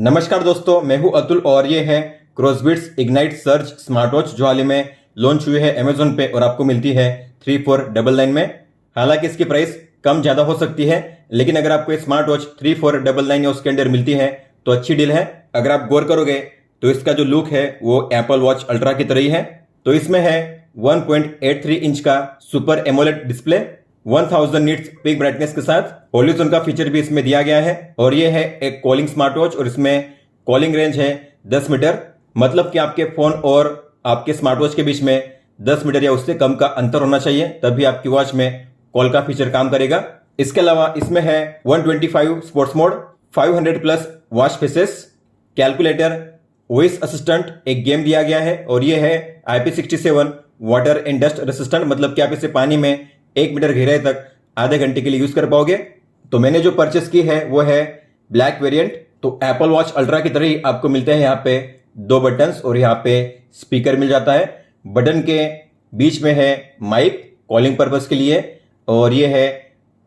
नमस्कार दोस्तों, मैं हूं अतुल और ये है क्रॉसबिट्स इग्नाइट सर्च स्मार्ट वॉच जो हाल ही में लॉन्च हुई है अमेजोन पे और आपको मिलती है 3499 में। हालांकि इसकी प्राइस कम ज़्यादा हो सकती है, लेकिन अगर आपको ये स्मार्ट वॉच 3499 या उसके अंदर मिलती है तो अच्छी डील है। अगर आप गौर करोगे तो इसका जो लुक है वो एप्पल वॉच अल्ट्रा की तरह ही है। तो इसमें है 1.83 इंच का super AMOLED display 1000 nits peak brightness के साथ। हॉरिजॉन्टल का फीचर भी इसमें दिया गया है और ये है एक कॉलिंग स्मार्ट वॉच और इसमें कॉलिंग रेंज है 10 मीटर। मतलब कि आपके फोन और आपके स्मार्ट वॉच के बीच में 10 मीटर या उससे कम का अंतर होना चाहिए, तभी आपकी वॉच में कॉल का फीचर काम करेगा। इसके अलावा इसमें है 125 sports mode, 500 plus watch faces, calculator, voice assistant, एक गेम दिया गया है और ये है IP67 water and dust resistant. मतलब कि आप इसे पानी में 1 मीटर गहराई तक आधे घंटे के लिए यूज कर पाओगे। तो मैंने जो परचेस की है वो है ब्लैक वेरिएंट। तो एप्पल वॉच अल्ट्रा की तरह ही आपको मिलते हैं यहाँ पे 2 बटन्स और यहाँ पे स्पीकर मिल जाता है। बटन के बीच में है माइक कॉलिंग पर्पस के लिए और ये है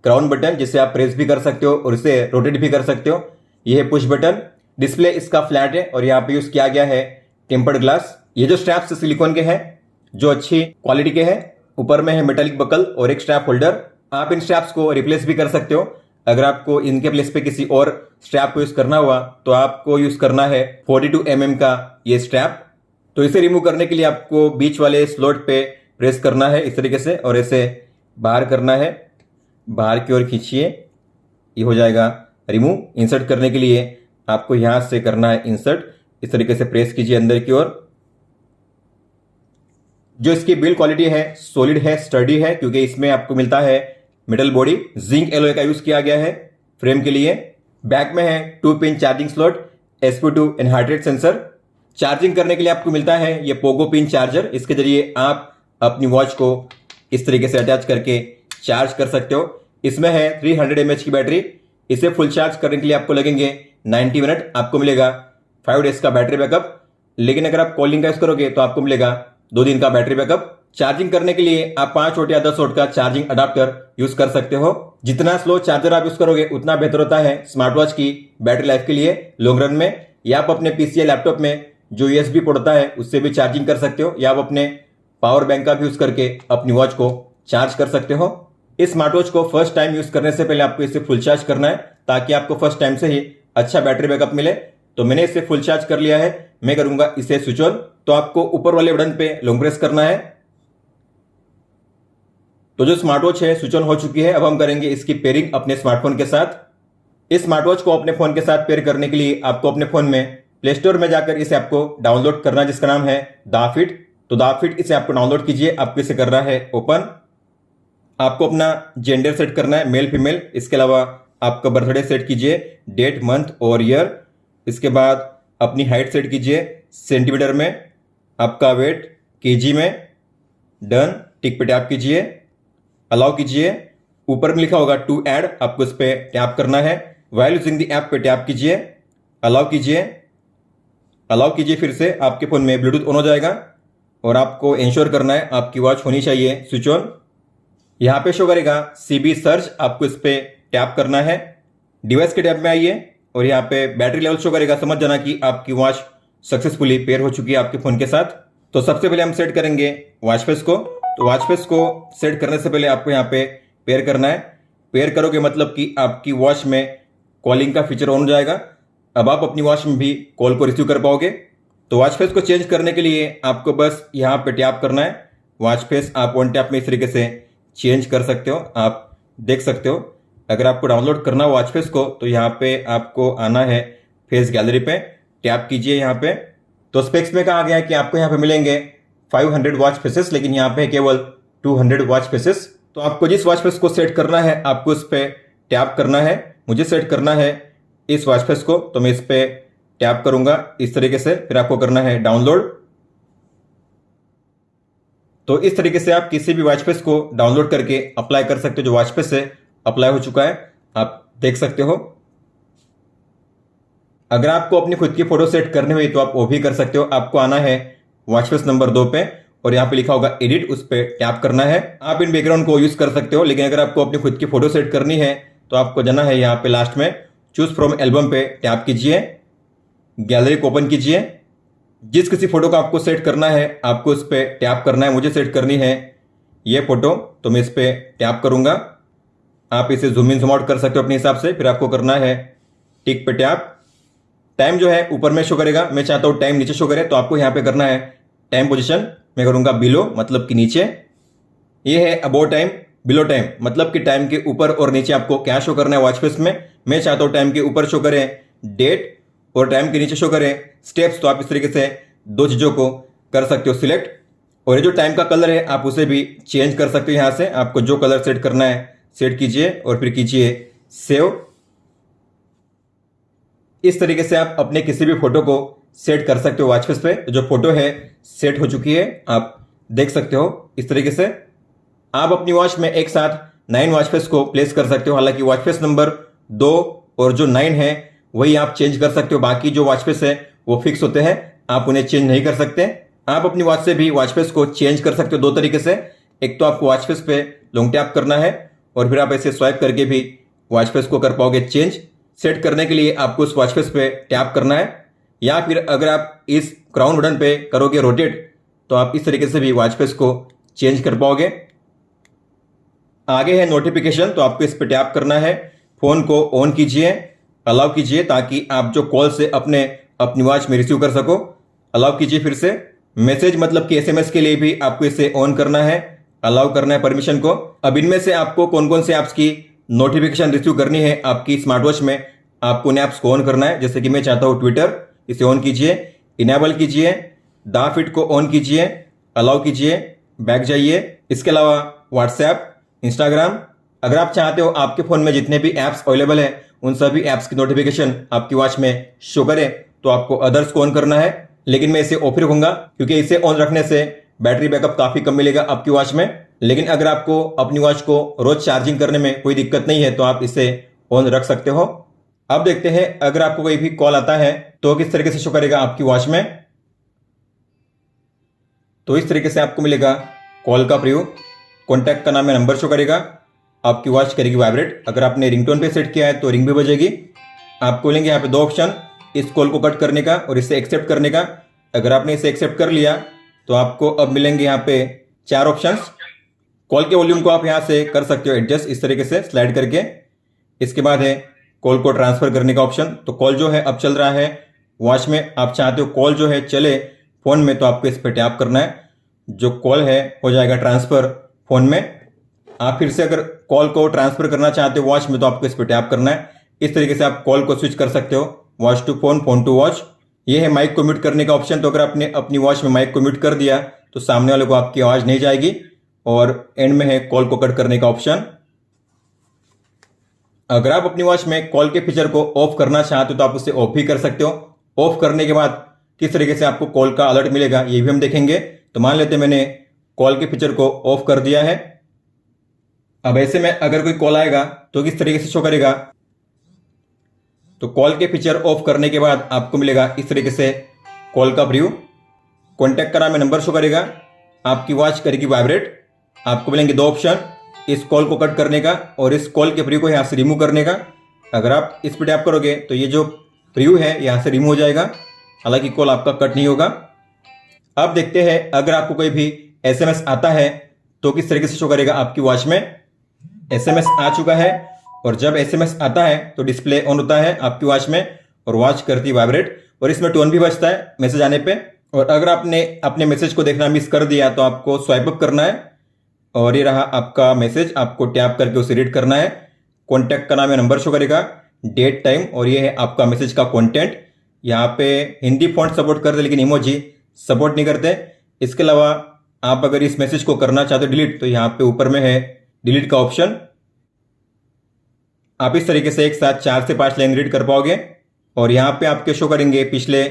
क्राउन बटन जिसे आप प्रेस भी कर सकते हो और इसे रोटेट भी कर सकते हो। ये है पुश बटन। डिस्प्ले इसका फ्लैट है और यहाँ पे यूज किया गया है टेम्पर्ड ग्लास। ये जो स्ट्रैप्स सिलिकॉन के हैं जो अच्छी क्वालिटी के हैं। ऊपर में है मेटालिक बकल और एक स्ट्रैप होल्डर। आप इन स्ट्रैप्स को रिप्लेस भी कर सकते हो। अगर आपको इनके प्लेस पे किसी और स्ट्रैप को यूज करना हुआ तो आपको यूज करना है 42 mm का ये स्ट्रैप। तो इसे रिमूव करने के लिए आपको बीच वाले स्लॉट पे प्रेस करना है इस तरीके से और इसे बाहर करना है। बाहर की ओर खींचिए, ये हो जाएगा रिमूव। इंसर्ट करने के लिए आपको यहां से करना है इंसर्ट। इस तरीके से प्रेस कीजिए अंदर की ओर। जो इसकी बिल्ड क्वालिटी है सॉलिड है, स्टडी है, क्योंकि इसमें आपको मिलता है मेटल बॉडी। जिंक एलॉय का यूज किया गया है फ्रेम के लिए। बैक में है 2 pin charging slot, sp2 and heart rate sensor. Charging करने के लिए आपको मिलता है ये पोगो पिन चार्जर। इसके जरिए आप अपनी वॉच को इस तरीके से अटैच करके चार्ज कर सकते हो। इसमें है 300 mAh की बैटरी। इसे फुल चार्ज करने के लिए आपको लगेंगे 90 मिनट। आपको मिलेगा 5 डेज का बैटरी बैकअप। लेकिन अगर आप कॉलिंग का यूज करोगे तो आपको मिलेगा 2 दिन का बैटरी बैकअप। चार्जिंग करने के लिए आप 5 वोल्ट या 10 वोल्ट का चार्जिंग अडाप्टर यूज कर सकते हो। जितना स्लो चार्जर आप यूज करोगे उतना बेहतर होता है स्मार्ट वॉच की बैटरी लाइफ के लिए लॉन्ग रन में। या आप अपने पीसी या लैपटॉप में जो USB पोर्ट होता है उससे भी चार्जिंग कर सकते हो, या आप अपने पावर बैंक का भी यूज करके अपनी वॉच को चार्ज कर सकते हो। इस स्मार्ट वॉच को फर्स्ट टाइम यूज करने से पहले आपको इसे फुल चार्ज करना है ताकि आपको फर्स्ट टाइम से ही अच्छा बैटरी बैकअप मिले। तो मैंने इसे फुल चार्ज कर लिया है। मैं करूंगा इसे स्विच ऑन। तो आपको ऊपर वाले बटन पे लॉन्ग प्रेस करना है। तो जो स्मार्ट वॉच है स्विच ऑन हो चुकी है। अब हम करेंगे इसकी पेयरिंग अपने स्मार्टफोन के साथ। इस स्मार्ट वॉच को अपने फोन के साथ पेयर करने के लिए आपको अपने फोन में प्ले स्टोर में जाकर इसे आपको डाउनलोड करना है, जिसका नाम है दाफिट। तो दाफिट इसे आपको डाउनलोड कीजिए। आपको इसे करना है ओपन। आपको अपना जेंडर सेट करना है, मेल फीमेल। इसके अलावा आपका बर्थडे सेट कीजिए, डेट मंथ और ईयर। इसके बाद अपनी हाइट सेट कीजिए सेंटीमीटर में, आपका वेट केजी में। डन, टिक पे टैप कीजिए, अलाउ कीजिए। ऊपर में लिखा होगा टू ऐड, आपको इस पे टैप करना है। वाइल यूजिंग द ऐप पे टैप कीजिए, अलाउ कीजिए, अलाउ कीजिए। फिर से आपके फोन में ब्लूटूथ ऑन हो जाएगा और आपको इंश्योर करना है आपकी वॉच होनी चाहिए स्विच ऑन। यहाँ पे शो करेगा CB सर्च, आपको इस पे टैप करना है। डिवाइस के टैब में आइए और यहाँ पे बैटरी लेवल शो करेगा। समझ जाना कि आपकी वॉच सक्सेसफुली पेयर हो चुकी है आपके फोन के साथ। तो सबसे पहले हम सेट करेंगे वॉच फेस को। तो वॉच फेस को सेट करने से पहले आपको यहाँ पे पेयर करना है। पेयर करोगे मतलब कि आपकी वॉच में कॉलिंग का फीचर ऑन हो जाएगा। अब आप अपनी वॉच में भी कॉल को रिसीव कर पाओगे। तो वॉच फेस को चेंज करने के लिए आपको बस यहाँ पे टैप करना है। वॉच फेस आप वन टैप में इस तरीके से चेंज कर सकते हो, आप देख सकते हो। अगर आपको डाउनलोड करना हो वॉच फेस को तो यहाँ पे आपको आना है फेस गैलरी पे, टैप कीजिए यहाँ पे। तो स्पेक्स में कहा गया है कि आपको यहाँ पे मिलेंगे 500 वॉच फेसेस, लेकिन यहाँ पे केवल 200 वॉच फेसेस। तो आपको जिस वॉच फेस को सेट करना है आपको इस पे टैप करना है। मुझे सेट करना है इस वॉच फेस को, तो मैं इस पे टैप करूंगा इस तरीके से। फिर आपको करना है डाउनलोड। तो इस तरीके से आप किसी भी वॉच फेस को डाउनलोड करके अप्लाई कर सकते हो। जो वॉच फेस है अप्लाई हो चुका है, आप देख सकते हो। अगर आपको अपनी खुद की फोटो सेट करनी हुई तो आप वो भी कर सकते हो। आपको आना है वॉच फेस नंबर 2 पे और यहाँ पे लिखा होगा एडिट, उस पर टैप करना है। आप इन बैकग्राउंड को यूज कर सकते हो, लेकिन अगर आपको अपनी खुद की फोटो सेट करनी है तो आपको जाना है यहाँ पे लास्ट में चूज फ्रॉम एल्बम पे टैप कीजिए। गैलरी को ओपन कीजिए। जिस किसी फोटो को आपको सेट करना है आपको इस पर टैप करना है। मुझे सेट करनी है ये फोटो, तो मैं इस पर टैप करूंगा। आप इसे जूम इन जूम आउट कर सकते हो अपने हिसाब से। फिर आपको करना है टिक पे टैप। टाइम जो है ऊपर में शो करेगा, मैं चाहता हूँ टाइम नीचे शो करे, तो आपको यहाँ पे करना है टाइम पोजीशन, मैं करूंगा बिलो मतलब कि नीचे। ये है अबो टाइम, बिलो टाइम मतलब कि टाइम के ऊपर और नीचे आपको क्या शो करना है वॉच फेस में। मैं चाहता हूँ टाइम के ऊपर शो करें डेट और टाइम के नीचे शो करें स्टेप्स, तो आप इस तरीके से दो चीज़ों को कर सकते हो सिलेक्ट। और ये जो टाइम का कलर है आप उसे भी चेंज कर सकते हो। यहाँ से आपको जो कलर सेट करना है सेट कीजिए और फिर कीजिए सेव। इस तरीके से आप अपने किसी भी फोटो को सेट कर सकते हो वॉच फेस पे। तो जो फोटो है सेट हो चुकी है, आप देख सकते हो। इस तरीके से आप अपनी वॉच में एक साथ 9 वॉच फेस को प्लेस कर सकते हो। हालांकि वॉच फेस नंबर 2 और जो 9 है वही आप चेंज कर सकते हो, बाकी जो वॉच फेस है वो फिक्स होते हैं, आप उन्हें चेंज नहीं कर सकते। आप अपनी वॉच से भी वॉच फेस को चेंज कर सकते हो दो तरीके से। एक तो आपको वॉच फेस पे लॉन्ग टैप करना है और फिर आप ऐसे स्वाइप करके भी वॉच फेस को कर पाओगे चेंज। सेट करने के लिए आपको उस वॉच फेस पे टैप करना है, या फिर अगर आप इस क्राउन बटन पे करोगे रोटेट तो आप इस तरीके से भी वॉच फेस को चेंज कर पाओगे। आगे है नोटिफिकेशन, तो आपको इस पे टैप करना है। फोन को ऑन कीजिए, अलाउ कीजिए ताकि आप जो कॉल से अपनी वॉच में रिसीव कर सको। अलाउ कीजिए फिर से। मैसेज मतलब कि एसएमएस के लिए भी आपको इसे ऑन करना है, अलाउ करना है परमिशन को। अब इनमें से आपको कौन कौन से ऐप्स की नोटिफिकेशन रिसीव करनी है आपकी स्मार्ट वॉच में, आपको उन ऐप्स को ऑन करना है। जैसे कि मैं चाहता हूँ ट्विटर, इसे ऑन कीजिए, इनेबल कीजिए। दा फिट को ऑन कीजिए, अलाउ कीजिए, बैक जाइए। इसके अलावा व्हाट्सएप, इंस्टाग्राम, अगर आप चाहते हो आपके फोन में जितने भी ऐप्स अवेलेबल है उन सभी ऐप्स की नोटिफिकेशन आपकी वॉच में शो करे, तो आपको अदर्स को ऑन करना है। लेकिन मैं इसे ऑफ रखूंगा क्योंकि इसे ऑन रखने से बैटरी बैकअप काफी कम मिलेगा आपकी वॉच में। लेकिन अगर आपको अपनी वॉच को रोज चार्जिंग करने में कोई दिक्कत नहीं है तो आप इसे ऑन रख सकते हो। अब देखते हैं अगर आपको कोई भी कॉल आता है तो किस तरीके से शो करेगा आपकी वॉच में। तो इस तरीके से आपको मिलेगा कॉल का प्रीव्यू, कॉन्टैक्ट का नाम है, नंबर शो करेगा, आपकी वॉच करेगी वाइब्रेट। अगर आपने रिंगटोन पे सेट किया है तो रिंग भी बजेगी। आपको मिलेंगे यहाँ पे दो ऑप्शन, इस कॉल को कट करने का और इसे एक्सेप्ट करने का। अगर आपने इसे एक्सेप्ट कर लिया तो आपको अब मिलेंगे यहाँ पे 4 ऑप्शंस। कॉल के वॉल्यूम को आप यहाँ से कर सकते हो एडजस्ट, इस तरीके से स्लाइड करके। इसके बाद है कॉल को ट्रांसफर करने का ऑप्शन। तो कॉल जो है अब चल रहा है वॉच में, आप चाहते हो कॉल जो है चले फोन में तो आपको इस पर टैप करना है। जो कॉल है हो जाएगा ट्रांसफर फोन में। आप फिर से अगर कॉल को ट्रांसफर करना चाहते हो वॉच में तो आपको इस पर टैप करना है। इस तरीके से आप कॉल को स्विच कर सकते हो watch to phone, phone to watch. ये है माइक को म्यूट करने का ऑप्शन। तो अगर आपने अपनी वॉच में माइक को म्यूट कर दिया तो सामने वाले को आपकी आवाज नहीं जाएगी। और एंड में है कॉल को कट करने का ऑप्शन। अगर आप अपनी वॉच में कॉल के फीचर को ऑफ करना चाहते हो तो आप उसे ऑफ भी कर सकते हो। ऑफ करने के बाद किस तरीके से आपको कॉल का अलर्ट मिलेगा ये भी हम देखेंगे। तो मान लेते हैं मैंने कॉल के फीचर को ऑफ कर दिया है। अब ऐसे में अगर कोई कॉल आएगा तो किस तरीके से शो करेगा। तो कॉल के फीचर ऑफ करने के बाद आपको मिलेगा इस तरीके से कॉल का प्रीव्यू, कॉन्टैक्ट का नाम है, नंबर शो करेगा, आपकी वॉच करेगी वाइब्रेट। आपको मिलेंगे दो ऑप्शन, इस कॉल को कट करने का और इस कॉल के प्रीव्यू को यहाँ से रिमूव करने का। अगर आप इस पर टैप करोगे तो ये जो प्रीव्यू है यहाँ से रिमूव हो जाएगा, हालांकि कॉल आपका कट नहीं होगा। अब देखते हैं अगर आपको कोई भी एसएमएस आता है तो किस तरीके से शो करेगा आपकी वॉच में। एसएमएस आ चुका है और जब एसएमएस आता है तो डिस्प्ले ऑन होता है आपकी वॉच में और वॉच करती है वाइब्रेट और इसमें टोन भी बजता है मैसेज आने पे। और अगर आपने अपने मैसेज को देखना मिस कर दिया तो आपको स्वाइप अप करना है और ये रहा आपका मैसेज, आपको टैप करके उसे रीड करना है। कॉन्टैक्ट का नाम है, नंबर शो करेगा, डेट टाइम और ये है आपका मैसेज का कंटेंट। यहाँ पे हिंदी फॉन्ट सपोर्ट करते लेकिन इमोजी सपोर्ट नहीं करते। इसके अलावा आप अगर इस मैसेज को करना चाहते हो डिलीट तो यहाँ पे ऊपर में है डिलीट का ऑप्शन। आप इस तरीके से एक साथ 4 से 5 लाइन रीड कर पाओगे और यहाँ पे आपके शो करेंगे पिछले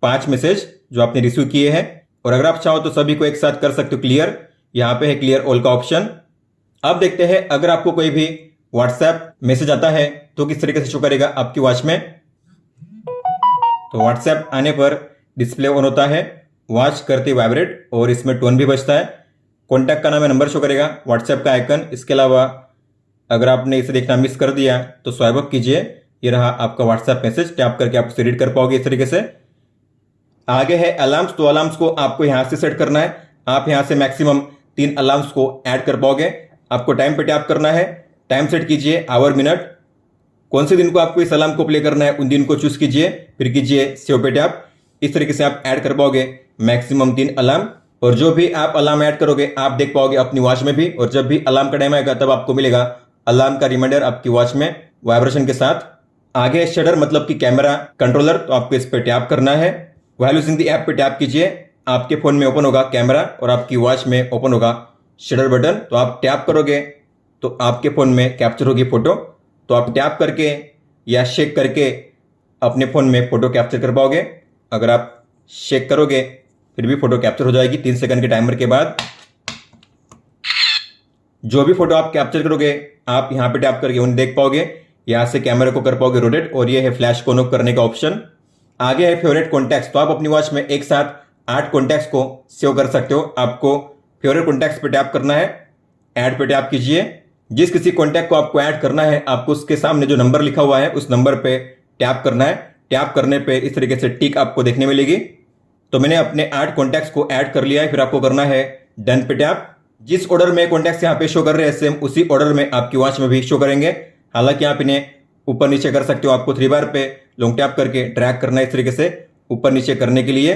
5 मैसेज जो आपने रिसीव किए हैं। और अगर आप चाहो तो सभी को एक साथ कर सकते हो क्लियर, यहाँ पे है क्लियर ऑल का ऑप्शन। अब देखते हैं अगर आपको कोई भी व्हाट्सएप मैसेज आता है तो किस तरीके से शो करेगा आपकी वॉच में। तो व्हाट्सएप आने पर डिस्प्ले ऑन होता है, वॉच करती वाइब्रेट और इसमें टोन भी बजता है। कॉन्टैक्ट का नाम है, नंबर शो करेगा, व्हाट्सएप का आइकन। इसके अलावा अगर आपने इसे देखना मिस कर दिया तो स्वाइप अप कीजिए, ये रहा आपका व्हाट्सएप मैसेज, टैप करके आप उसे रीड कर पाओगे इस तरीके से। आगे है अलार्म्स, तो अलार्म्स को आपको यहां से सेट करना है। आप यहां से मैक्सिमम 3 अलार्म्स को ऐड कर पाओगे। आपको टाइम पे टैप करना है, टाइम सेट कीजिए आवर मिनट, कौन से दिन को आपको इस अलार्म को प्ले करना है उन दिन को चूज कीजिए, फिर कीजिए सेव पे टैप। इस तरीके से आप ऐड कर पाओगे मैक्सिमम 3 अलार्म। और जो भी आप अलार्म ऐड करोगे आप देख पाओगे अपनी वॉच में भी, और जब भी अलार्म का टाइम आएगा तब आपको मिलेगा अलार्म का रिमाइंडर आपकी वॉच में वाइब्रेशन के साथ। आगे शटर मतलब कि कैमरा कंट्रोलर, तो आपको इस पर टैप करना है। व्हाइल यूजिंग द ऐप पे टैप कीजिए, आपके फोन में ओपन होगा कैमरा और आपकी वॉच में ओपन होगा शटर बटन। तो आप टैप करोगे तो आपके फोन में कैप्चर होगी फोटो। तो आप टैप करके या शेक करके अपने फोन में फोटो कैप्चर कर पाओगे। अगर आप शेक करोगे फिर भी फोटो कैप्चर हो जाएगी 3 सेकंड के टाइमर के बाद। जो भी फोटो आप कैप्चर करोगे आप यहां पे टैप करके उन्हें देख पाओगे। यहां से कैमरे को कर पाओगे रोटेट, और ये है फ्लैश को ऑन करने का ऑप्शन। आगे है फेवरेट कॉन्टैक्ट्स, तो आप अपनी वॉच में एक साथ 8 कॉन्टैक्ट्स को सेव कर सकते हो। आपको फेवरेट कॉन्टैक्ट्स पे टैप करना है, ऐड पे टैप कीजिए। जिस किसी कॉन्टैक्ट को आपको ऐड करना है आपको उसके सामने जो नंबर लिखा हुआ है उस नंबर पे टैप करना है। टैप करने पे इस तरीके से टिक आपको देखने मिलेगी। तो मैंने अपने 8 कॉन्टैक्ट्स को ऐड कर लिया है, फिर आपको करना है डन पे टैप। जिस ऑर्डर में कॉन्टैक्ट्स यहाँ पे शो कर रहे हैं सेम उसी ऑर्डर में आपकी वॉच में भी शो करेंगे। हालांकि आप इन्हें ऊपर नीचे कर सकते हो, आपको 3 बार पे लॉन्ग टैप करके ड्रैग करना है इस तरीके से ऊपर नीचे करने के लिए।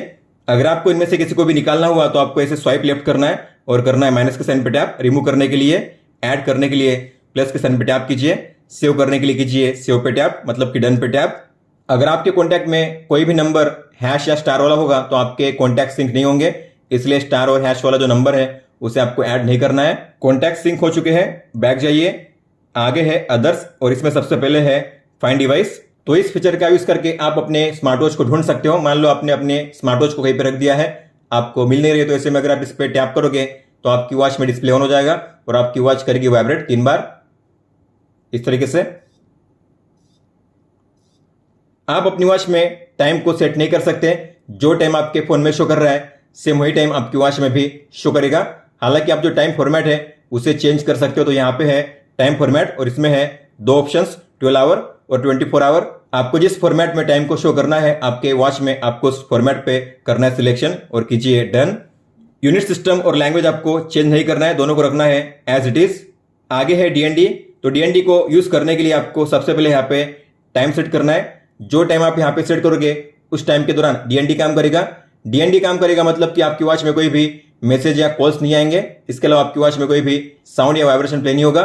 अगर आपको इनमें से किसी को भी निकालना हुआ तो आपको ऐसे स्वाइप लेफ्ट करना है और करना है माइनस के साइन पे टैप। रिमूव करने के लिए, ऐड करने के लिए प्लस के साइन पे टैप कीजिए, सेव करने के लिए कीजिए सेव पे टैप मतलब कि डन पे टैप। अगर आपके कॉन्टैक्ट में कोई भी नंबर हैश या स्टार वाला होगा तो आपके कॉन्टैक्ट सिंक नहीं होंगे, इसलिए स्टार और हैश वाला जो नंबर है उसे आपको ऐड नहीं करना है। कॉन्टैक्ट सिंक हो चुके हैं, बैक जाइए। आगे है अदर्स, और इसमें सबसे पहले है फाइंड डिवाइस। तो इस फीचर का यूज करके आप अपने स्मार्ट वॉच को ढूंढ सकते हो। मान लो आपने अपने स्मार्ट वॉच को कहीं पर रख दिया है, आपको मिल नहीं रही है, तो ऐसे में अगर आप इस पर टैप करोगे तो आपकी वॉच में डिस्प्ले ऑन हो जाएगा और आपकी वॉच करेगी वाइब्रेट 3 बार इस तरीके से। आप अपनी वॉच में टाइम को सेट नहीं कर सकते, जो टाइम आपके फोन में शो कर रहा है सेम वही टाइम आपकी वॉच में भी शो करेगा। हालांकि आप जो टाइम फॉर्मेट है उसे चेंज कर सकते हो। तो यहां पे है टाइम फॉर्मेट और इसमें है 2 ऑप्शंस, 12 आवर और 24 आवर। आपको जिस फॉर्मेट में टाइम को शो करना है आपके वॉच में आपको उस फॉर्मेट पे करना है सिलेक्शन और कीजिए डन। यूनिट सिस्टम और लैंग्वेज आपको चेंज नहीं करना है, दोनों को रखना है एज इट इज। आगे है डीएनडी, तो डीएनडी को यूज करने के लिए आपको सबसे पहले यहाँ पे टाइम सेट करना है। जो टाइम आप यहाँ पे सेट करोगे उस टाइम के दौरान डीएनडी काम करेगा। डीएनडी काम करेगा मतलब कि आपकी वॉच में कोई भी मैसेज या कॉल्स नहीं आएंगे, इसके अलावा आपकी वॉच में कोई भी साउंड या वाइब्रेशन प्ले नहीं होगा।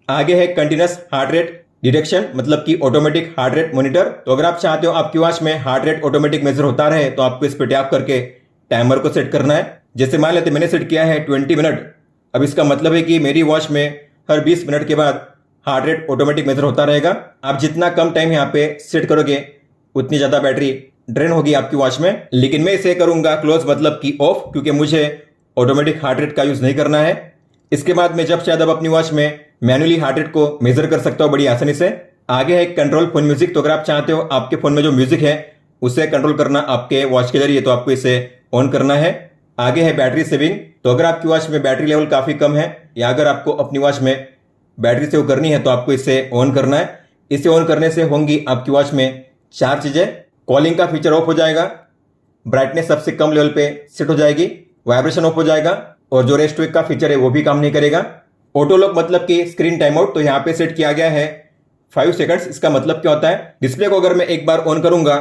आगे है कंटिन्यूअस हार्ट रेट डिटेक्शन मतलब कि ऑटोमेटिक हार्ट रेट मॉनिटर। तो अगर आप चाहते हो आपकी वॉच में हार्ट रेट ऑटोमेटिक मेजर होता रहे तो आपको इस पर टैप करके टाइमर को सेट करना है। जैसे मान लेते मैंने सेट किया है 20 मिनट। अब इसका मतलब है कि मेरी वॉच में हर 20 मिनट के बाद हार्ट रेट ऑटोमेटिक मेजर होता रहेगा। आप जितना कम टाइम यहाँ पे सेट करोगे उतनी ज्यादा बैटरी ड्रेन होगी आपकी वॉच में। लेकिन मैं इसे करूंगा क्लोज मतलब कि ऑफ, क्योंकि मुझे ऑटोमेटिक हार्ट रेट का यूज नहीं करना है। इसके बाद मैं जब चाहे तब अपनी वॉच में मैन्युअली हार्ट रेट को मेजर कर सकता हूं बड़ी आसानी से। आगे है कंट्रोल फोन म्यूजिक, तो अगर आप चाहते हो आपके फोन में जो म्यूजिक है उसे कंट्रोल करना आपके वॉच के जरिए, तो आपको इसे ऑन करना है। आगे है बैटरी सेविंग, तो अगर आपकी वॉच में बैटरी लेवल काफी कम है या अगर आपको अपनी वॉच में बैटरी सेव करनी है तो आपको इसे ऑन करना है। इसे ऑन करने से होंगी आपकी वॉच में 4 चीजें। कॉलिंग का फीचर ऑफ हो जाएगा, ब्राइटनेस सबसे कम लेवल पे सेट हो जाएगी, वाइब्रेशन ऑफ हो जाएगा और जो रेस्ट वेक का फीचर है वो भी काम नहीं करेगा। ऑटो लॉक मतलब कि स्क्रीन टाइम आउट, तो यहाँ पे सेट किया गया है 5 सेकंड्स। इसका मतलब क्या होता है, डिस्प्ले को अगर मैं एक बार ऑन करूंगा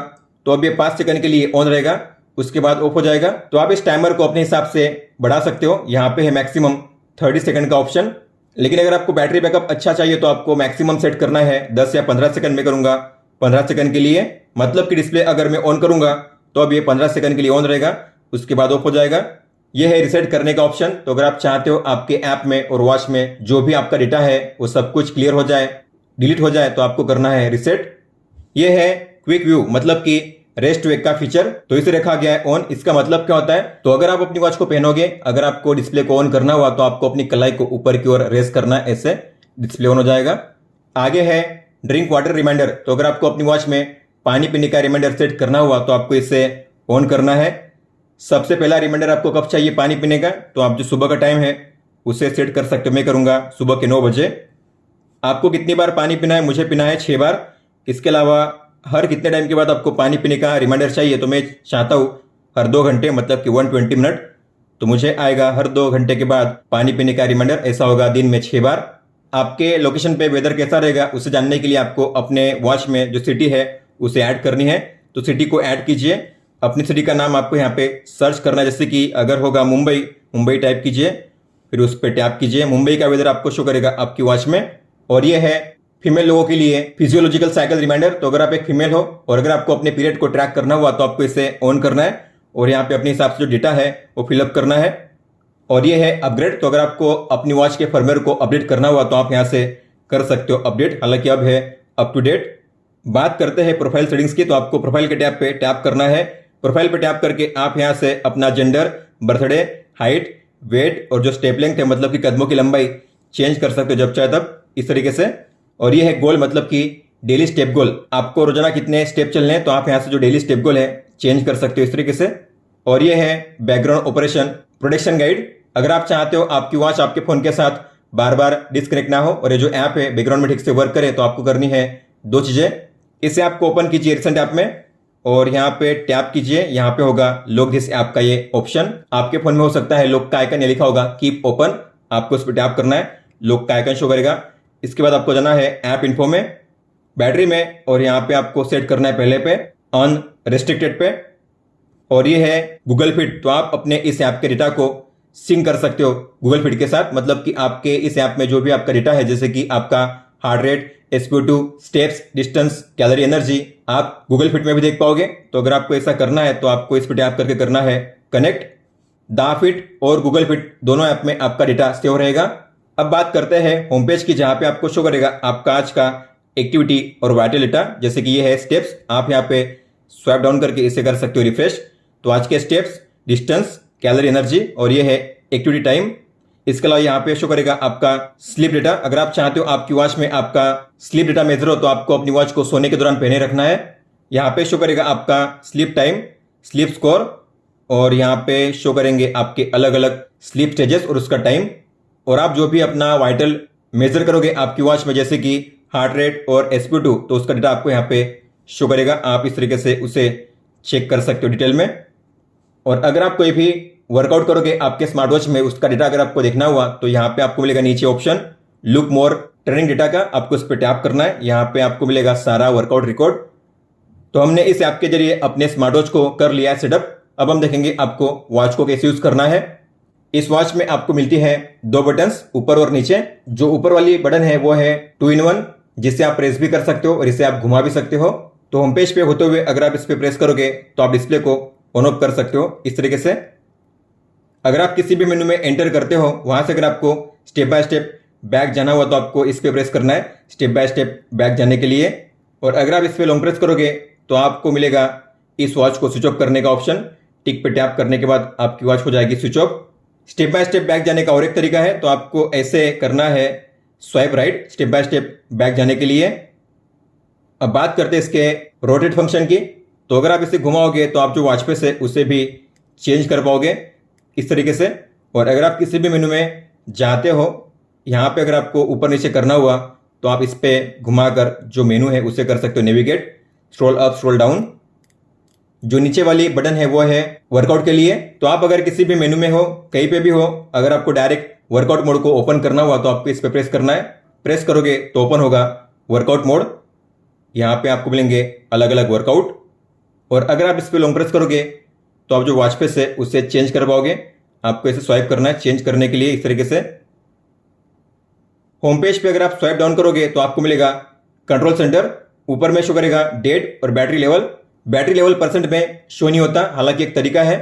तो अब ये 5 सेकंड के लिए ऑन रहेगा, उसके बाद ऑफ हो जाएगा। तो आप इस टाइमर को अपने हिसाब से बढ़ा सकते हो। यहाँ पे है मैक्सिमम 30 सेकंड का ऑप्शन। लेकिन अगर आपको बैटरी बैकअप अच्छा चाहिए तो आपको मैक्सिमम सेट करना है 10 या 15 सेकंड में करूंगा 15 सेकंड के लिए। मतलब कि डिस्प्ले अगर मैं ऑन करूंगा तो अब ये 15 सेकंड के लिए ऑन रहेगा, उसके बाद ऑफ हो जाएगा। यह है रिसेट करने का ऑप्शन। तो अगर आप चाहते हो आपके ऐप में और वॉच में जो भी आपका डेटा है वो सब कुछ क्लियर हो जाए, डिलीट हो जाए, तो आपको करना है रिसेट। यह है क्विक व्यू मतलब कि रेस्ट वेक का फीचर, तो इसे रखा गया है ऑन। इसका मतलब क्या होता है, तो अगर आप अपनी वॉच को पहनोगे, अगर आपको डिस्प्ले को ऑन करना हुआ तो आपको अपनी कलाई को ऊपर की ओर रेस करना है, ऐसे डिस्प्ले ऑन हो जाएगा। आगे है ड्रिंक वाटर रिमाइंडर, तो अगर आपको अपनी वॉच में पानी पीने का रिमाइंडर सेट करना हुआ तो आपको इसे ऑन करना है। सबसे पहला रिमाइंडर आपको कब चाहिए पानी पीने का, तो आप जो सुबह का टाइम है उसे सेट कर सकते हो। मैं करूंगा सुबह के 9 बजे। आपको कितनी बार पानी पीना है, मुझे पीना है 6 बार। इसके अलावा हर कितने टाइम के बाद आपको पानी पीने का रिमाइंडर चाहिए, तो मैं चाहता हूँ हर 2 घंटे, मतलब कि 120 मिनट। तो मुझे आएगा हर 2 घंटे के बाद पानी पीने का रिमाइंडर, ऐसा होगा दिन में 6 बार। आपके लोकेशन पे वेदर कैसा रहेगा उसे जानने के लिए आपको अपने वॉच में जो सिटी है उसे ऐड करनी है। तो सिटी को ऐड कीजिए, अपनी सिटी का नाम आपको यहाँ पे सर्च करना है, जैसे कि अगर होगा मुंबई, मुंबई टाइप कीजिए, फिर उस पर टैप कीजिए। मुंबई का वेदर आपको शो करेगा आपकी वॉच में। और ये है फीमेल लोगों के लिए फिजियोलॉजिकल साइकिल रिमाइंडर। तो अगर आप एक फीमेल हो और अगर आपको अपने पीरियड को ट्रैक करना हुआ तो आपको इसे ऑन करना है और यहाँ पे अपने हिसाब से जो डेटा है वो फिलअप करना है। और ये है अपग्रेड। तो अगर आपको अपनी वॉच के फर्मवेयर को अपडेट करना हुआ तो आप यहाँ से कर सकते हो अपडेट, हालांकि अब है अप टू डेट। बात करते हैं प्रोफाइल सेटिंग्स की। तो आपको प्रोफाइल के टैब पे टैप करना है। प्रोफाइल पे टैप करके आप यहाँ से अपना जेंडर, बर्थडे, हाइट, वेट और जो स्टेप लेंथ है, मतलब कि कदमों की लंबाई चेंज कर सकते हो जब चाहे तब, इस तरीके से। और ये है गोल, मतलब कि डेली स्टेप गोल। आपको रोजाना कितने स्टेप चलने हैं तो आप यहाँ से जो डेली स्टेप गोल है चेंज कर सकते हो इस तरीके से। और ये है बैकग्राउंड ऑपरेशन प्रोटेक्शन गाइड। अगर आप चाहते हो आपकी वॉच आपके फोन के साथ बार बार डिस्कनेक्ट ना हो और ये जो ऐप है बैकग्राउंड में ठीक से वर्क करे, तो आपको करनी है 2 चीजें। इसे आपको ओपन कीजिए रिसेंट ऐप में और यहाँ पे टैप कीजिए। यहाँ पे होगा लॉक दिस ऐप का ये ऑप्शन। आपके फोन में हो सकता है लॉक का आइकन, ये लिखा होगा कीप ओपन, आपको उस पर टैप करना है, लॉक का आइकन शो करेगा। इसके बाद आपको जाना है ऐप इन्फो में, बैटरी में, और यहाँ पे आपको सेट करना है पहले पे अनरिस्ट्रिक्टेड पे। और ये है गूगल फिट। तो आप अपने इस ऐप के डेटा को सिंक कर सकते हो गूगल फिट के साथ, मतलब कि आपके इस ऐप में जो भी आपका डेटा है, जैसे कि आपका heart rate, SpO2, steps, distance, calorie, energy, आप गूगल फिट में भी देख पाओगे। तो अगर आपको ऐसा करना है तो आपको इस पर टैप करके करना है कनेक्ट। दा फिट और गूगल फिट दोनों ऐप में आपका डेटा सेव रहेगा। अब बात करते हैं होम पेज की, जहां पे आपको शो करेगा आपका आज का एक्टिविटी और वाइटल डेटा। जैसे कि ये है स्टेप्स, आप यहाँ पे स्वाइप डाउन करके इसे कर सकते हो रिफ्रेश। तो आज के स्टेप्स, डिस्टेंस, कैलोरी, एनर्जी, और ये है एक्टिविटी टाइम। इसके अलावा यहाँ पे शो करेगा आपका स्लीप डेटा। अगर आप चाहते हो आपकी वॉच में आपका स्लीप डेटा मेजर हो तो आपको अपनी वॉच को सोने के दौरान पहने रखना है। यहाँ पे शो करेगा आपका स्लीप टाइम, स्लीप स्कोर, और यहाँ पे शो करेंगे आपके अलग अलग स्लीप स्टेजेस और उसका टाइम। और आप जो भी अपना वाइटल मेजर करोगे आपकी वॉच में, जैसे कि हार्ट रेट और SpO2, तो उसका डेटा आपको यहाँ पे शो करेगा। आप इस तरीके से उसे चेक कर सकते हो डिटेल में। और अगर आप कोई भी वर्कआउट करोगे आपके स्मार्ट वॉच में, उसका डेटा अगर आपको देखना हुआ तो यहाँ पे आपको मिलेगा नीचे option look more training data का, आपको इस पर टैप करना है। यहाँ पे आपको मिलेगा सारा वर्कआउट रिकॉर्ड। तो हमने इस ऐप के जरिए अपने स्मार्ट वॉच को कर लिया है सेटअप। अब हम देखेंगे आपको वॉच को कैसे यूज करना है। इस वॉच में आपको मिलती है 2 बटन्स, ऊपर और नीचे। जो ऊपर वाली बटन है वो है 2-in-1, जिससे आप प्रेस भी कर सकते हो और इसे आप घुमा भी सकते हो। तो होम पेज पे होते हुए अगर आप इस पे प्रेस करोगे तो आप डिस्प्ले को ऑन ऑफ कर सकते हो इस तरीके से। अगर आप किसी भी मेनू में एंटर करते हो, वहां से अगर आपको स्टेप बाय स्टेप बैक जाना हुआ तो आपको इस पे प्रेस करना है स्टेप बाय स्टेप बैक जाने के लिए। और अगर आप इस पे लॉन्ग प्रेस करोगे तो आपको मिलेगा इस वॉच को स्विच ऑफ करने का ऑप्शन। टिक पे टैप करने के बाद आपकी वॉच हो जाएगी switch off. Step by step back जाने का और एक तरीका है, तो आपको ऐसे करना है swipe right step by step back जाने के लिए। अब बात करते हैं इसके रोटेट फंक्शन की। तो अगर आप इसे घुमाओगे तो आप जो वॉच फेस है उसे भी चेंज कर पाओगे इस तरीके से। और अगर आप किसी भी मेनू में जाते हो, यहाँ पे अगर आपको ऊपर नीचे करना हुआ तो आप इस पे घुमाकर जो मेनू है उसे कर सकते हो navigate, scroll up, scroll down. जो नीचे वाली बटन है वो है वर्कआउट के लिए। तो आप अगर किसी भी मेनू में हो, कहीं पे भी हो, अगर आपको डायरेक्ट वर्कआउट मोड को ओपन करना हुआ तो आपको इस पे प्रेस करना है। प्रेस करोगे तो ओपन होगा वर्कआउट मोड। यहाँ पे आपको मिलेंगे अलग अलग वर्कआउट। और अगर आप इस पे लॉन्ग प्रेस करोगे तो आप जो वॉच फेस है उसे चेंज कर पाओगे। आपको इसे स्वाइप करना है चेंज करने के लिए इस तरीके से। होम पेज पे अगर आप स्वाइप डाउन करोगे तो आपको मिलेगा कंट्रोल सेंटर। ऊपर में शो करेगा डेट और battery level. Battery level percent में शो नहीं होता, हालांकि एक तरीका है।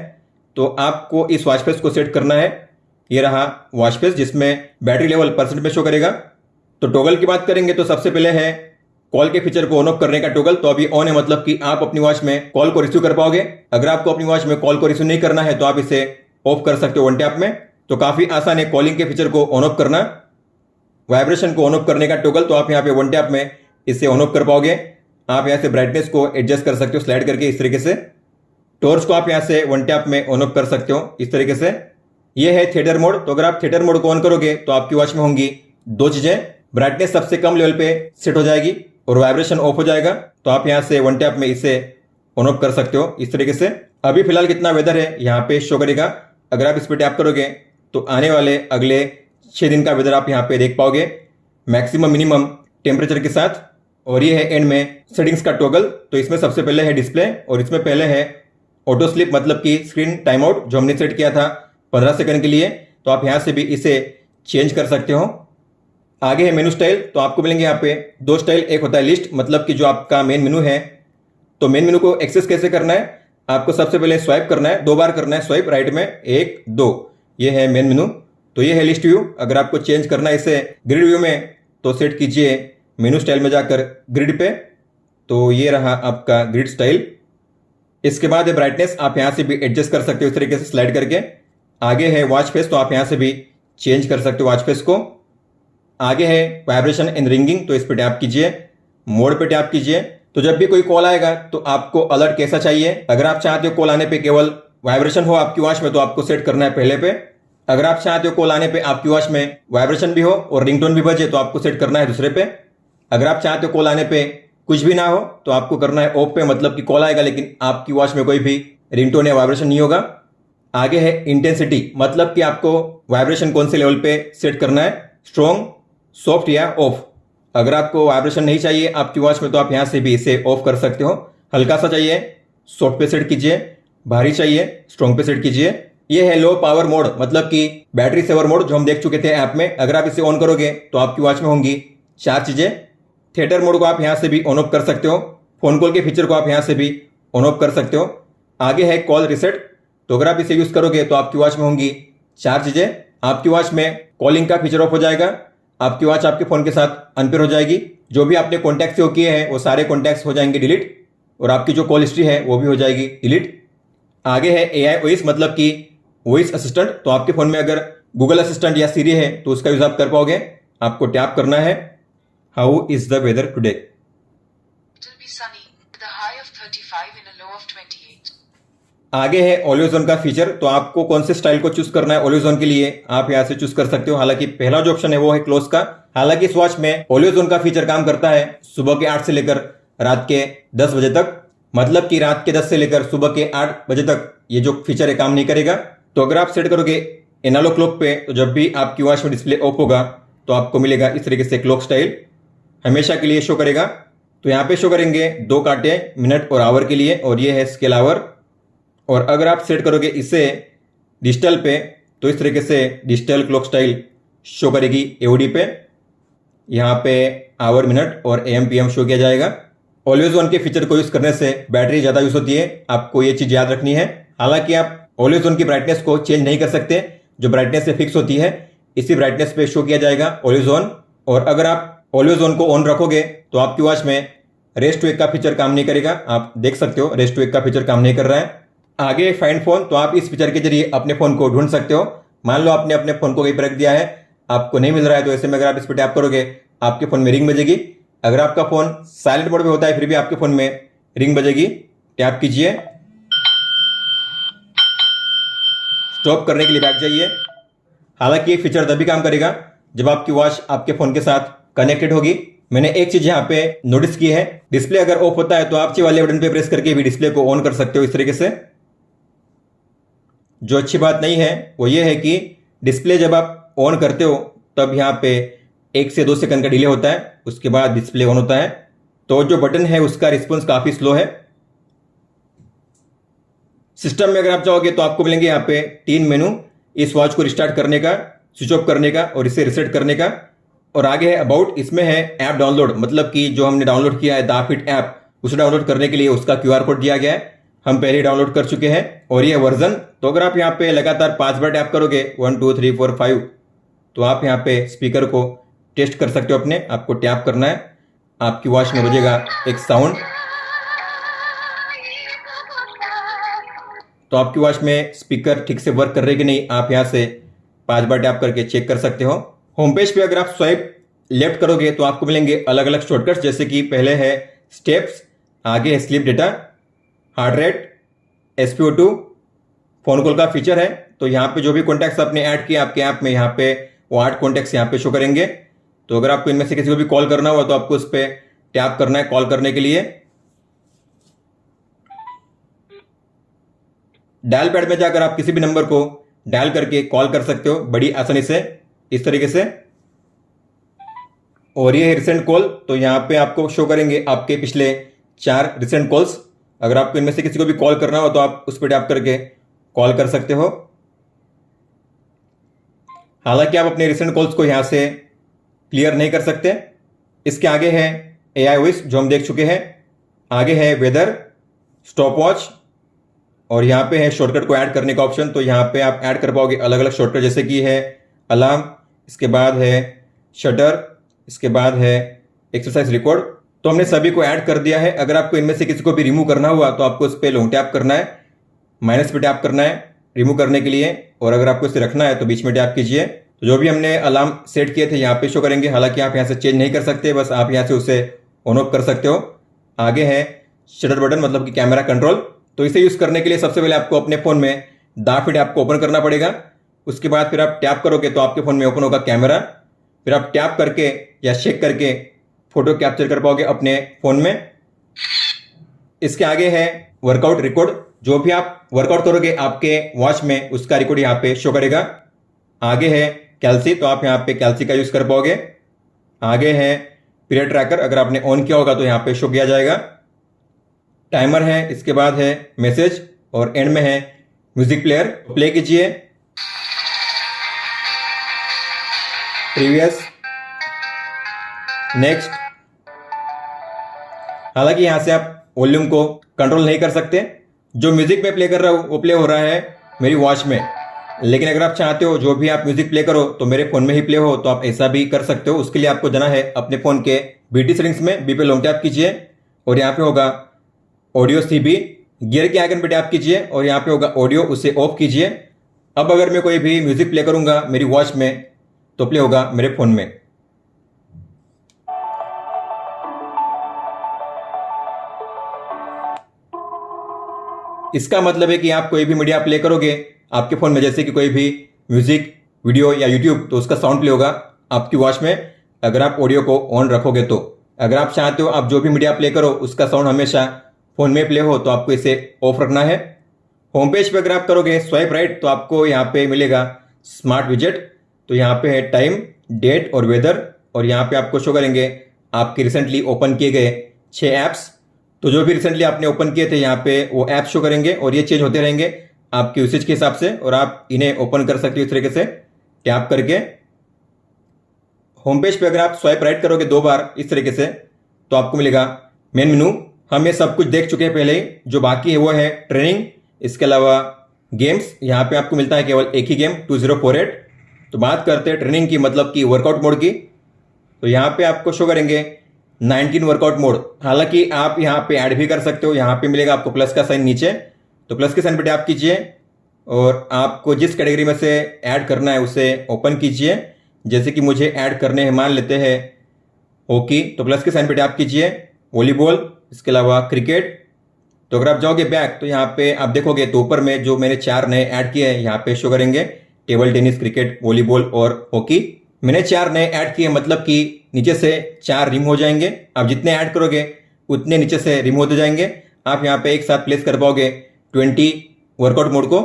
तो आपको इस वॉच फेस को सेट करना है। ये रहा वॉच फेस जिसमें बैटरी लेवल परसेंट में शो करेगा। तो टॉगल की बात करेंगे तो सबसे पहले है कॉल के फीचर को ऑन ऑफ करने का टॉगल। तो अभी ऑन है, मतलब कि आप अपनी वॉच में कॉल को रिसीव कर पाओगे। अगर आपको अपनी वॉच में कॉल को रिसीव नहीं करना है तो आप इसे ऑफ कर सकते हो वन टैप में। तो काफी आसान है कॉलिंग के फीचर को ऑन ऑफ करना। वाइब्रेशन को ऑन ऑफ करने का टॉगल, तो आप यहाँ पे वन टैप में इसे ऑन ऑफ कर पाओगे। आप यहाँ से ब्राइटनेस को एडजस्ट कर सकते हो स्लाइड करके इस तरीके से। टॉर्च को आप यहाँ से वन टैप में ऑन ऑफ कर सकते हो इस तरीके से। ये है थिएटर मोड। तो अगर आप थिएटर मोड को ऑन करोगे तो आपकी वॉच में होंगी 2 चीजें। ब्राइटनेस सबसे कम लेवल पे सेट हो जाएगी और वाइब्रेशन ऑफ हो जाएगा। तो आप यहाँ से वन टैप में इसे ऑन ऑफ कर सकते हो इस तरीके से। अभी फिलहाल कितना वेदर है यहाँ पे शो करेगा। अगर आप इस पर टैप करोगे तो आने वाले अगले 6 दिन का वेदर आप यहाँ पे देख पाओगे, मैक्सिमम मिनिमम टेम्परेचर के साथ। और ये है एंड में सेटिंग्स का टॉगल। तो इसमें सबसे पहले है डिस्प्ले और इसमें पहले है ऑटो स्लिप, मतलब कि स्क्रीन टाइम आउट, जो हमने सेट किया था 15 सेकंड के लिए। तो आप यहाँ से भी इसे चेंज कर सकते हो। आगे है मेनू स्टाइल। तो आपको मिलेंगे यहाँ पे 2 स्टाइल। एक होता है लिस्ट, मतलब कि जो आपका मेन मेनू है। तो मेन मेनू को एक्सेस कैसे करना है, आपको सबसे पहले स्वाइप करना है, 2 बार करना है स्वाइप राइट में, 1 2। ये है मेन मेनू। तो ये है लिस्ट व्यू। अगर आपको चेंज करना है इसे ग्रिड व्यू में तो सेट कीजिए मेनू स्टाइल में जाकर ग्रिड पे। तो ये रहा आपका ग्रिड स्टाइल। इसके बाद है ब्राइटनेस, आप यहाँ से भी एडजस्ट कर सकते हो इस तरीके से स्लाइड करके। आगे है वॉच फेस, तो आप यहाँ से भी चेंज कर सकते हो वॉच फेस को। आगे है वाइब्रेशन एंड रिंगिंग, तो इस पर टैप कीजिए, मोड पे टैप कीजिए। तो जब भी कोई कॉल आएगा तो आपको अलर्ट कैसा चाहिए। अगर आप चाहते हो कॉल आने पे केवल वाइब्रेशन हो आपकी वॉच में तो आपको सेट करना है पहले पे। अगर आप चाहते हो कॉल आने पे आपकी वॉच में वाइब्रेशन भी हो और रिंगटोन भी बजे तो आपको सेट करना है दूसरे पे। अगर आप चाहते हो कॉल आने पे कुछ भी ना हो तो आपको करना है ऑफ पे, मतलब कि कॉल आएगा लेकिन आपकी वॉच में कोई भी रिंगटोन या वाइब्रेशन नहीं होगा। आगे है इंटेंसिटी, मतलब कि आपको वाइब्रेशन कौन से लेवल पे सेट करना है, स्ट्रॉन्ग, सॉफ्ट या ऑफ। अगर आपको वाइब्रेशन नहीं चाहिए आपकी वॉच में तो आप यहाँ से भी इसे ऑफ कर सकते हो। हल्का सा चाहिए सॉफ्ट पे सेट कीजिए, भारी चाहिए स्ट्रॉन्ग पे सेट कीजिए। ये है लो पावर मोड, मतलब कि बैटरी सेवर मोड, जो हम देख चुके थे ऐप में। अगर आप इसे ऑन करोगे तो आपकी वॉच में होंगी 4 चीजें। थिएटर मोड को आप यहाँ से भी ऑन ऑफ कर सकते हो। फोन कॉल के फीचर को आप यहाँ से भी ऑन ऑफ कर सकते हो। आगे है कॉल रिसेट, तो अगर आप इसे यूज करोगे तो आपकी वॉच में होंगी 4 चीजें। आपकी वॉच में कॉलिंग का फीचर ऑफ हो जाएगा, आपकी वॉच आपके फोन के साथ अनपेयर हो जाएगी, जो भी आपने कॉन्टैक्ट सेव किए हैं वो सारे कॉन्टैक्ट्स हो जाएंगे डिलीट, और आपकी जो कॉल हिस्ट्री है वो भी हो जाएगी डिलीट। आगे है एआई वॉइस, मतलब कि वॉइस असिस्टेंट। तो आपके फोन में अगर गूगल असिस्टेंट या सीरी है तो उसका यूज आप कर पाओगे। आपको टैप करना है how is the weather today. आगे है ऑलवेज ऑन का फीचर, तो आपको कौन से स्टाइल को चूज करना है ऑलवेज ऑन के लिए आप यहाँ से चूज कर सकते हो। हालांकि पहला जो ऑप्शन है वो है क्लोज का। हालांकि इस वॉच में ऑलवेज ऑन का फीचर काम करता है सुबह के 8 से लेकर रात के 10 बजे तक, मतलब कि रात के 10 से लेकर सुबह के 8 बजे तक ये जो फीचर है काम नहीं करेगा। तो अगर आप सेट करोगे एनालॉग क्लॉक पे तो जब भी आपकी वॉच में डिस्प्ले ऑफ होगा तो आपको मिलेगा इस तरीके से क्लॉक स्टाइल, हमेशा के लिए शो करेगा। तो यहाँ पे शो करेंगे 2 कांटे मिनट और आवर के लिए, और ये है स्केल आवर। और अगर आप सेट करोगे इसे डिजिटल पे तो इस तरीके से डिजिटल क्लॉक स्टाइल शो करेगी एओडी पे। यहाँ पे आवर मिनट और एएम पीएम शो किया जाएगा। ऑलवेज ऑन के फीचर को यूज करने से बैटरी ज्यादा यूज होती है, आपको ये चीज याद रखनी है। हालांकि आप ऑलवेज ऑन की ब्राइटनेस को चेंज नहीं कर सकते, जो ब्राइटनेस से फिक्स होती है इसी ब्राइटनेस पे शो किया जाएगा ऑलवेज ऑन। और अगर आप ऑलवेज ऑन को ऑन रखोगे तो आपकी वॉच में रेस्ट टू वेक का फीचर काम नहीं करेगा। आप देख सकते हो रेस्ट टू वेक का फीचर काम नहीं कर रहा है। आगे फाइंड फोन, तो आप इस फीचर के जरिए अपने फोन को ढूंढ सकते हो। मान लो आपने अपने फोन को कहीं पर रख दिया है, आपको नहीं मिल रहा है, तो ऐसे में अगर आप इस पर टैप करोगे आपके फोन में रिंग बजेगी। अगर आपका फोन साइलेंट मोड में होता है फिर भी आपके फोन में रिंग बजेगी। टैप कीजिए, स्टॉप करने के लिए बैठ जाइए। हालांकि ये फीचर तभी काम करेगा जब आपकी वॉच आपके फोन के साथ कनेक्टेड होगी। मैंने एक चीज यहाँ पे नोटिस की है, डिस्प्ले अगर ऑफ होता है तो आप नीचे वाले बटन पे प्रेस करके भी डिस्प्ले को ऑन कर सकते हो इस तरीके से। जो अच्छी बात नहीं है वो ये है कि डिस्प्ले जब आप ऑन करते हो तब यहाँ पे 1 से 2 सेकंड का डिले होता है, उसके बाद डिस्प्ले ऑन होता है। तो जो बटन है उसका रिस्पॉन्स काफी स्लो है। सिस्टम में अगर आप चाहोगे तो आपको मिलेंगे यहाँ पे 3 मेनू, इस वॉच को रिस्टार्ट करने का, स्विच ऑफ करने का और इसे रिसेट करने का। और आगे है अबाउट, इसमें है ऐप डाउनलोड, मतलब कि जो हमने डाउनलोड किया है द फिट ऐप, उसे डाउनलोड करने के लिए उसका QR कोड दिया गया है। हम पहले ही डाउनलोड कर चुके हैं। और ये वर्जन, तो अगर आप यहाँ पे लगातार 5 बार टैप करोगे 1 2 3 4 5 तो आप यहाँ पे स्पीकर को टेस्ट कर सकते हो अपने। आपको टैप करना है, आपकी वॉच में बजेगा एक साउंड, तो आपकी वॉच में स्पीकर ठीक से वर्क कर रहे कि नहीं आप यहाँ से 5 बार टैप करके चेक कर सकते हो। होम पेज पे अगर आप स्वाइप लेफ्ट करोगे तो आपको मिलेंगे अलग अलग शॉर्टकट्स, जैसे कि पहले है स्टेप्स, आगे है sleep data, heart rate, SpO2, phone call का फीचर है। तो यहाँ पे जो भी कॉन्टैक्ट्स आपने ऐड किए आपके ऐप में, यहाँ पे वो 8 कॉन्टैक्ट्स यहाँ पे शो करेंगे। तो अगर आपको इनमें से किसी को भी कॉल करना हुआ तो आपको उस पर टैप करना है कॉल करने के लिए। डायल पैड में जाकर आप किसी भी नंबर को डायल करके कॉल कर सकते हो बड़ी आसानी से, इस तरीके से। और ये है रिसेंट कॉल, तो यहाँ पे आपको शो करेंगे आपके पिछले 4 रिसेंट कॉल्स। अगर आपको इनमें से किसी को भी कॉल करना हो तो आप उस पर टैप करके कॉल कर सकते हो। हालांकि आप अपने रिसेंट कॉल्स को यहाँ से क्लियर नहीं कर सकते। इसके आगे है AI वॉइस जो हम देख चुके हैं, आगे है वेदर, स्टॉप वॉच, और यहाँ पे है शॉर्टकट को ऐड करने का ऑप्शन। तो यहाँ पे आप ऐड कर पाओगे अलग अलग शॉर्टकट, जैसे कि है अलार्म, इसके बाद है शटर, इसके बाद है एक्सरसाइज रिकॉर्ड। तो हमने सभी को ऐड कर दिया है। अगर आपको इनमें से किसी को भी रिमूव करना हुआ तो आपको इस पर लॉन्ग टैप करना है, माइनस पे टैप करना है रिमूव करने के लिए, और अगर आपको इसे रखना है तो बीच में टैप कीजिए। तो जो भी हमने अलार्म सेट किए थे यहाँ पे शो करेंगे। हालांकि आप यहाँ से चेंज नहीं कर सकते, बस आप यहाँ से उसे ऑन ऑफ कर सकते हो। आगे है शटर बटन, मतलब कि कैमरा कंट्रोल। तो इसे यूज करने के लिए सबसे पहले आपको अपने फोन में दाफिड ऐप को ओपन करना पड़ेगा। उसके बाद फिर आप टैप करोगे तो आपके फोन में ओपन होगा कैमरा। फिर आप टैप करके या शेक करके फोटो कैप्चर कर पाओगे अपने फोन में। इसके आगे है वर्कआउट रिकॉर्ड, जो भी आप वर्कआउट करोगे आपके वॉच में उसका रिकॉर्ड यहाँ पे शो करेगा। आगे है कैल्सी, तो आप यहाँ पे कैल्सी का यूज कर पाओगे। आगे है पीरियड ट्रैकर, अगर आपने ऑन किया होगा तो यहाँ पे शो किया जाएगा। टाइमर है, इसके बाद है मैसेज, और एंड में है म्यूजिक प्लेयर। प्ले कीजिए, प्रीवियस, नेक्स्ट। हालांकि यहां से आप वॉल्यूम को कंट्रोल नहीं कर सकते। जो म्यूजिक में प्ले कर रहा हूं वो प्ले हो रहा है मेरी वॉच में, लेकिन अगर आप चाहते हो जो भी आप म्यूजिक प्ले करो तो मेरे फोन में ही प्ले हो, तो आप ऐसा भी कर सकते हो। उसके लिए आपको जाना है अपने फोन के BT सेटिंग्स में, बी पे लॉन्ग टैप कीजिए और यहाँ पे होगा ऑडियो CB, गियर के आइकन पे टैप कीजिए और यहाँ पे होगा ऑडियो, उसे ऑफ कीजिए। अब अगर मैं कोई भी म्यूजिक प्ले करूंगा मेरी वॉच में तो प्ले होगा मेरे फोन में। इसका मतलब है कि आप कोई भी मीडिया प्ले करोगे आपके फोन में, जैसे कि कोई भी म्यूजिक, वीडियो या यूट्यूब, तो उसका साउंड प्ले होगा आपकी वॉच में, अगर आप ऑडियो को ऑन रखोगे तो। अगर आप चाहते हो आप जो भी मीडिया प्ले करो उसका साउंड हमेशा फोन में प्ले हो तो आपको इसे ऑफ रखना है। होम पेज पे अगर आप करोगे स्वाइप राइट तो आपको यहाँ पे मिलेगा स्मार्ट विजेट। तो यहाँ पे है टाइम, डेट और वेदर, और यहाँ पे आपको शो करेंगे आपके रिसेंटली ओपन किए गए 6 ऐप्स। तो जो भी रिसेंटली आपने ओपन किए थे यहाँ पे वो ऐप शो करेंगे और ये चेंज होते रहेंगे आपके यूसेज के हिसाब से, और आप इन्हें ओपन कर सकते हो इस तरीके से टैप करके। होम पेज पे अगर आप स्वाइप राइट करोगे 2 बार इस तरीके से तो आपको मिलेगा मेन मेनू। हम ये सब कुछ देख चुके हैं पहले ही, जो बाकी है वो है ट्रेनिंग, इसके अलावा गेम्स। यहाँ पे आपको मिलता है केवल एक ही गेम 2048। तो बात करते हैं ट्रेनिंग की, मतलब कि वर्कआउट मोड की। तो यहाँ पे आपको शो करेंगे 19 वर्कआउट मोड। हालांकि आप यहाँ पे ऐड भी कर सकते हो, यहाँ पे मिलेगा आपको प्लस का साइन नीचे, तो प्लस के साइन पे टैप कीजिए और आपको जिस कैटेगरी में से ऐड करना है उसे ओपन कीजिए। जैसे कि मुझे ऐड करने हैं, मान लेते हैं हॉकी, तो प्लस के साइन पे टैप कीजिए, वॉलीबॉल, इसके अलावा क्रिकेट। तो अगर आप जाओगे बैक तो यहाँ पे आप देखोगे तो ऊपर में जो मैंने 4 नए ऐड किए हैं यहाँ पे शो करेंगे, टेबल टेनिस, क्रिकेट, वॉलीबॉल और हॉकी। मैंने 4 नए ऐड किए, मतलब कि नीचे से 4 रिमूव हो जाएंगे। आप जितने ऐड करोगे उतने नीचे से रिमूव होते जाएंगे। आप यहाँ पे एक साथ प्लेस कर पाओगे 20 वर्कआउट मोड को।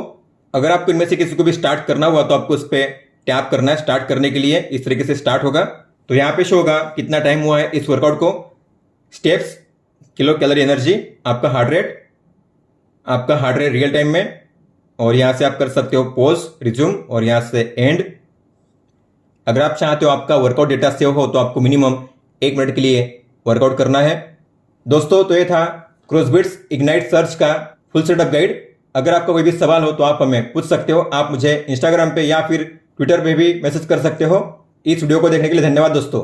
अगर आपको इनमें से किसी को भी स्टार्ट करना हुआ तो आपको उस पर टैप करना है स्टार्ट करने के लिए। इस तरीके से स्टार्ट होगा। तो यहाँ पे शो होगा कितना टाइम हुआ है इस वर्कआउट को, स्टेप्स, किलो कैलोरी एनर्जी, आपका हार्ट रेट रियल टाइम में, और यहाँ से आप कर सकते हो पॉज, रिज्यूम और यहाँ से एंड। अगर आप चाहते हो आपका वर्कआउट डेटा सेव हो तो आपको मिनिमम 1 मिनट के लिए वर्कआउट करना है। दोस्तों तो ये था क्रॉसबिट्स इग्नाइट सर्च का फुल सेटअप गाइड। अगर आपका कोई भी सवाल हो तो आप हमें पूछ सकते हो। आप मुझे इंस्टाग्राम पे या फिर ट्विटर पे भी मैसेज कर सकते हो। इस वीडियो को देखने के लिए धन्यवाद दोस्तों।